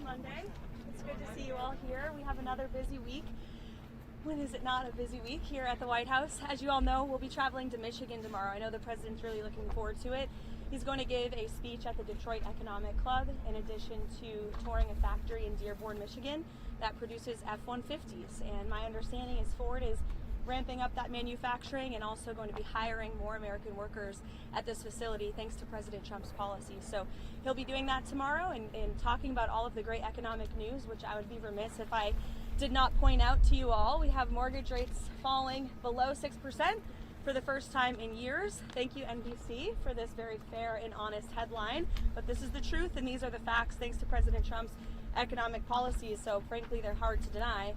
Monday. It's good to see you all here. We have another busy week. When is it not a busy week here at the White House? As you all know, we'll be traveling to Michigan tomorrow. I know the president's really looking forward to it. He's going to give a speech at the Detroit Economic Club in addition to touring a factory in Dearborn, Michigan that produces F-150s. And my understanding is Ford is ramping up that manufacturing and also going to be hiring more American workers at this facility thanks to President Trump's policy. So he'll be doing that tomorrow and talking about all of the great economic news, which I would be remiss if I did not point out to you all. We have mortgage rates falling below 6% for the first time in years. Thank you, NBC, for this very fair and honest headline. But this is the truth and these are the facts thanks to President Trump's economic policies. So frankly, they're hard to deny.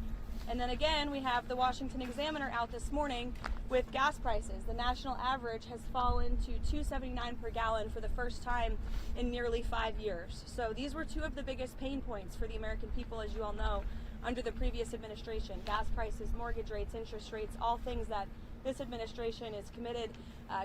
And then again, we have the Washington Examiner out this morning with gas prices. The national average has fallen to $2.79 per gallon for the first time in nearly 5 years. So these were two of the biggest pain points for the American people, as you all know, under the previous administration. Gas prices, mortgage rates, interest rates, all things that this administration is committed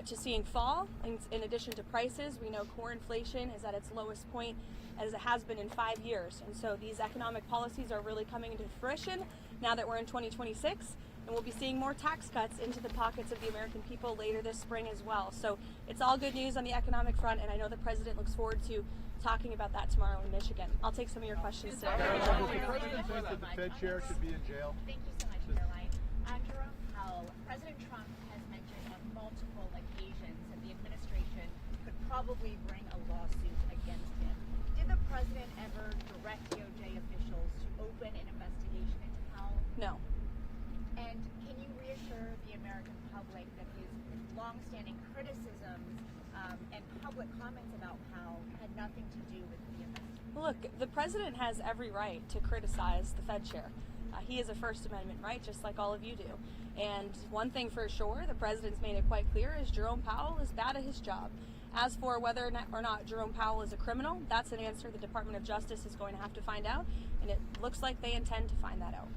to seeing fall. In addition to prices, we know core inflation is at its lowest point as it has been in 5 years. And so these economic policies are really coming into fruition now that we're in 2026. And we'll be seeing more tax cuts into the pockets of the American people later this spring as well. So it's all good news on the economic front, and I know the president looks forward to talking about that tomorrow in Michigan. I'll take some of your questions today. Does the president think that the Fed chair should be in jail? Thank you so much, Caroline. Jerome Powell, President Trump has mentioned on multiple occasions that the administration could probably bring a lawsuit against him. Did the president ever direct DOJ officials to open an investigation into Powell? No. And can you reassure the American public that his long-standing criticisms and public comments about Powell had nothing to do with the investigation? Look, the president has every right to criticize the Fed chair. He has a First Amendment right, just like all of you do. And one thing for sure, the president's made it quite clear, is Jerome Powell is bad at his job. As for whether or not Jerome Powell is a criminal, that's an answer the Department of Justice is going to have to find out, and it looks like they intend to find that out.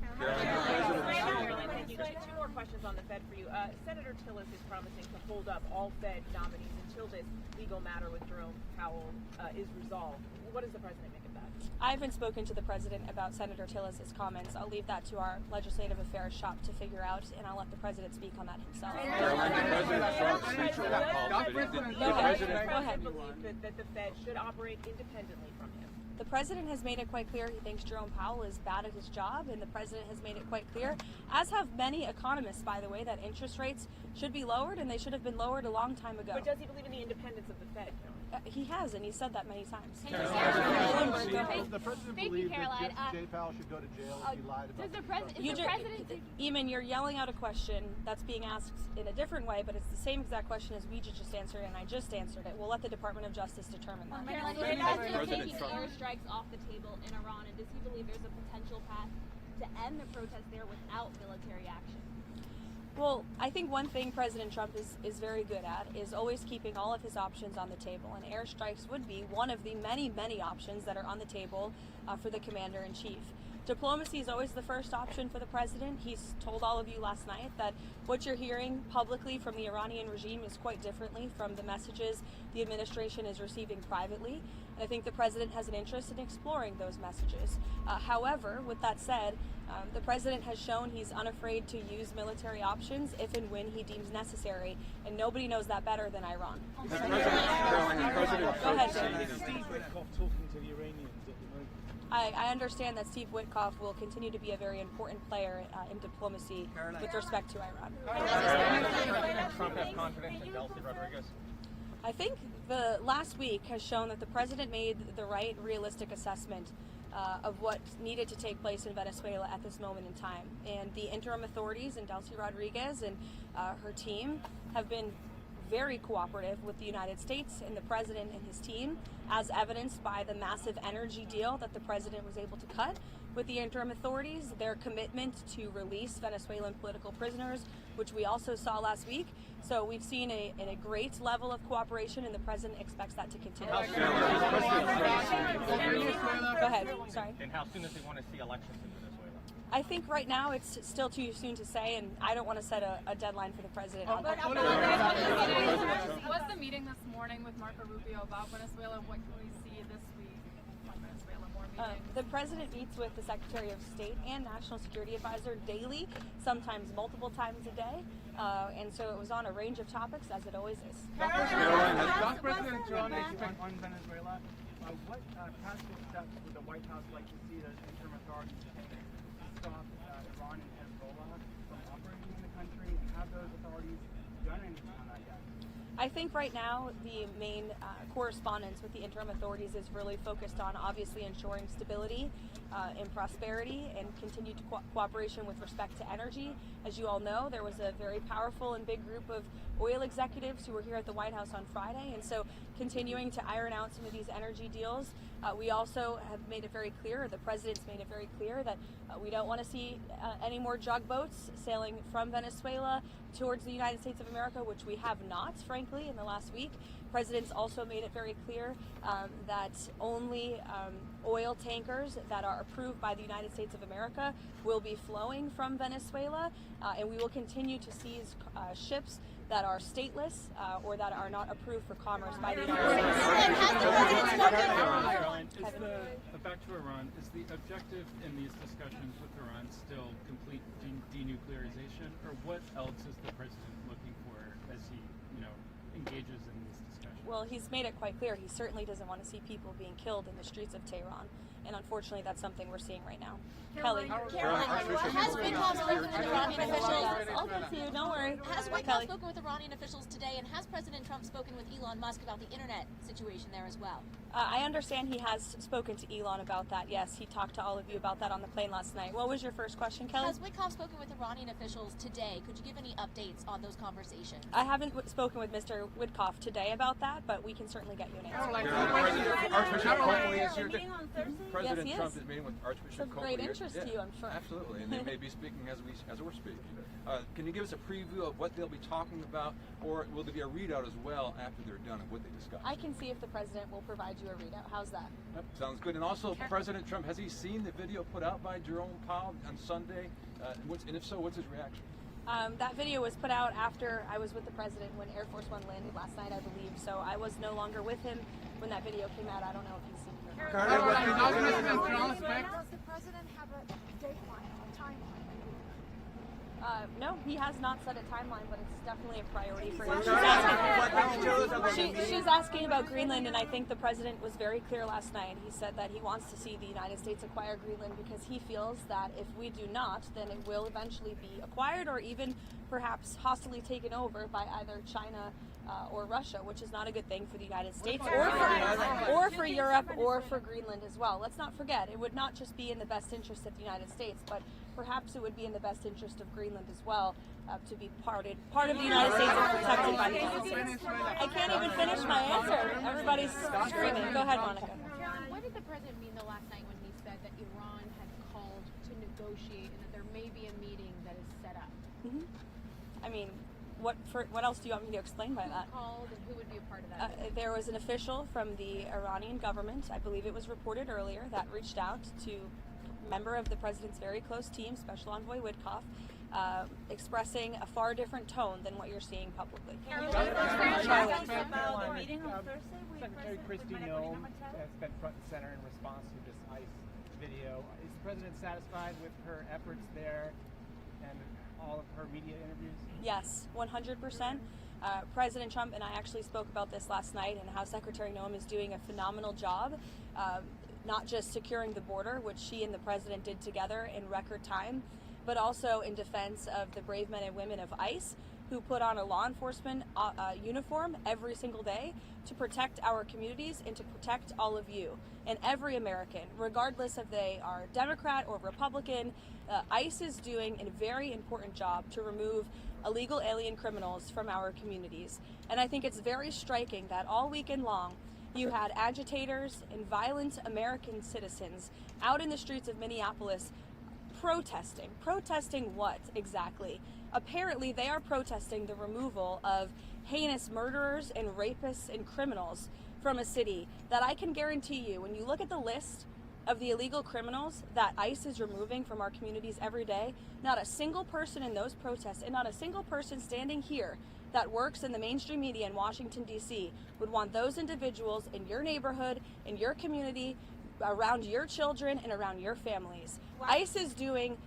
Thank you. Two more questions on the Fed for you. Senator Tillis is promising to hold up all Fed nominees until this legal matter with Jerome Powell is resolved. What does the president make of that? I haven't spoken to the president about Senator Tillis' comments. I'll leave that to our legislative affairs shop to figure out, and I'll let the president speak on that himself. Go ahead. Believe that the Fed should operate independently from him. The president has made it quite clear he thinks Jerome Powell is bad at his job, and the president has made it quite clear, as have many economists, by the way, that interest rates should be lowered, and they should have been lowered a long time ago. But does he believe in the independence of the Fed? He has, and he said that many times. Does the president believe that Jay Powell should go to jail if he lied about Eamon, you're yelling out a question that's being asked in a different way, but it's the same exact question as we just answered, and I just answered it. We'll let the Department of Justice determine that. Is the president taking airstrikes off the table in Iran, and does he believe there's a potential path to end the protest there without military action? Well, I think one thing President Trump is very good at is always keeping all of his options on the table, and airstrikes would be one of the many, many options that are on the table for the commander-in-chief. Diplomacy is always the first option for the president. He's told all of you last night that what you're hearing publicly from the Iranian regime is quite differently from the messages the administration is receiving privately. And I think the president has an interest in exploring those messages. However, with that said, the president has shown he's unafraid to use military options if and when he deems necessary, and nobody knows that better than Iran. Go ahead, Jim. Steve Witkoff talking to the Iranians at the moment. I understand that Steve Witkoff will continue to be a very important player in diplomacy with respect to Iran. Trump has confidence in Delcy Rodriguez? I think the last week has shown that the president made the right, realistic assessment of what needed to take place in Venezuela at this moment in time. And the interim authorities and Delcy Rodriguez and her team have been very cooperative with the United States and the president and his team, as evidenced by the massive energy deal that the president was able to cut with the interim authorities, their commitment to release Venezuelan political prisoners, which we also saw last week. So we've seen a great level of cooperation, and the president expects that to continue. Go ahead. Sorry. And how soon does he want to see elections in Venezuela? I think right now it's still too soon to say, and I don't want to set a deadline for the president. What's the meeting this morning with Marco Rubio about Venezuela? What can we see this week on Venezuela? More meetings? The president meets with the Secretary of State and National Security Advisor daily, sometimes multiple times a day, and so it was on a range of topics, as it always is. Does President Trump expect on Venezuela? What practical steps would the White House like to see the interim authorities take to stop Iran and Hezbollah from operating in the country, and have those authorities done anything on that yet? I think right now the main correspondence with the interim authorities is really focused on obviously ensuring stability and prosperity and continued cooperation with respect to energy. As you all know, there was a very powerful and big group of oil executives who were here at the White House on Friday, and so continuing to iron out some of these energy deals. We also have made it very clear, the president's made it very clear, that we don't want to see any more drug boats sailing from Venezuela towards the United States of America, which we have not, frankly, in the last week. President's also made it very clear that only oil tankers that are approved by the United States of America will be flowing from Venezuela, and we will continue to seize ships that are stateless or that are not approved for commerce by the United States. Back to Iran, is the objective in these discussions with Iran still complete denuclearization, or what else is the president looking for as he, engages in these discussions? Well, he's made it quite clear he certainly doesn't want to see people being killed in the streets of Tehran, and unfortunately that's something we're seeing right now. Kelly. Has Witkoff spoken with Iranian officials? I'll get to you, don't worry. Has Witkoff spoken with Iranian officials today, and has President Trump spoken with Elon Musk about the internet situation there as well? I understand he has spoken to Elon about that, yes. He talked to all of you about that on the plane last night. What was your first question, Kelly? Has Witkoff spoken with Iranian officials today? Could you give any updates on those conversations? I haven't spoken with Mr. Witkoff today about that, but we can certainly get you an answer. Archbishop Coakley is here. President Yes, Trump is meeting with Archbishop It's of Coakley. great interest to you, I'm sure. Absolutely, and they may be speaking as we're speaking. Can you give us a preview of what they'll be talking about, or will there be a readout as well after they're done of what they discuss? I can see if the president will provide you a readout. How's that? Yep, sounds good. And also, President Trump, has he seen the video put out by Jerome Powell on Sunday? And if so, what's his reaction? That video was put out after I was with the president when Air Force One landed last night, I believe. So I was no longer with him when that video came out. I don't know if he's seen it. Does the president have a dateline, a timeline? No, he has not set a timeline, but it's definitely a priority for him. She's asking about Greenland, and I think the president was very clear last night. He said that he wants to see the United States acquire Greenland because he feels that if we do not, then it will eventually be acquired or even perhaps hostily taken over by either China or Russia, which is not a good thing for the United States or for Europe or for Greenland as well. Let's not forget, it would not just be in the best interest of the United States, but perhaps it would be in the best interest of Greenland as well to be part of the United States and protected by the United States. I can't even finish my answer. Everybody's screaming. Go ahead, Monica. What did the president mean though last night when he said that Iran had called to negotiate and that there may be a meeting that is set up? I mean, what else do you want me to explain by that? Who called and who would be a part of that? There was an official from the Iranian government, I believe it was reported earlier, that reached out to a member of the president's very close team, Special Envoy Witkoff, expressing a far different tone than what you're seeing publicly. Secretary Kristi Noem has been front and center in response to this ICE video. Is the president satisfied with her efforts there and all of her media interviews? Yes, 100%. President Trump and I actually spoke about this last night and how Secretary Noem is doing a phenomenal job, not just securing the border, which she and the president did together in record time, but also in defense of the brave men and women of ICE who put on a law enforcement uniform every single day to protect our communities and to protect all of you and every American, regardless if they are Democrat or Republican. ICE is doing a very important job to remove illegal alien criminals from our communities. And I think it's very striking that all weekend long you had agitators and violent American citizens out in the streets of Minneapolis protesting. Protesting what exactly? Apparently they are protesting the removal of heinous murderers and rapists and criminals from a city that I can guarantee you, when you look at the list of the illegal criminals that ICE is removing from our communities every day, not a single person in those protests and not a single person standing here that works in the mainstream media in Washington, D.C. would want those individuals in your neighborhood, in your community, around your children and around your families. ICE is doing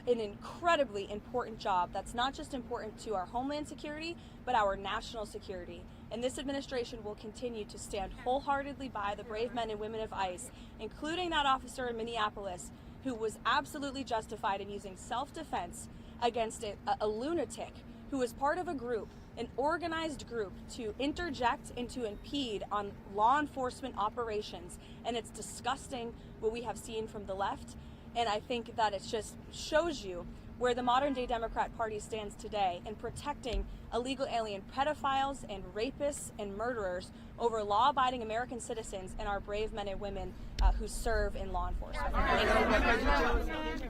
an incredibly important job that's not just important to our homeland security, but our national security. And this administration will continue to stand wholeheartedly by the brave men and women of ICE, including that officer in Minneapolis who was absolutely justified in using self-defense against a lunatic who was part of a group, an organized group, to interject and to impede on law enforcement operations. And it's disgusting what we have seen from the left. And I think that it just shows you where the modern day Democrat Party stands today in protecting illegal alien pedophiles and rapists and murderers over law-abiding American citizens and our brave men and women who serve in law enforcement. Thank you.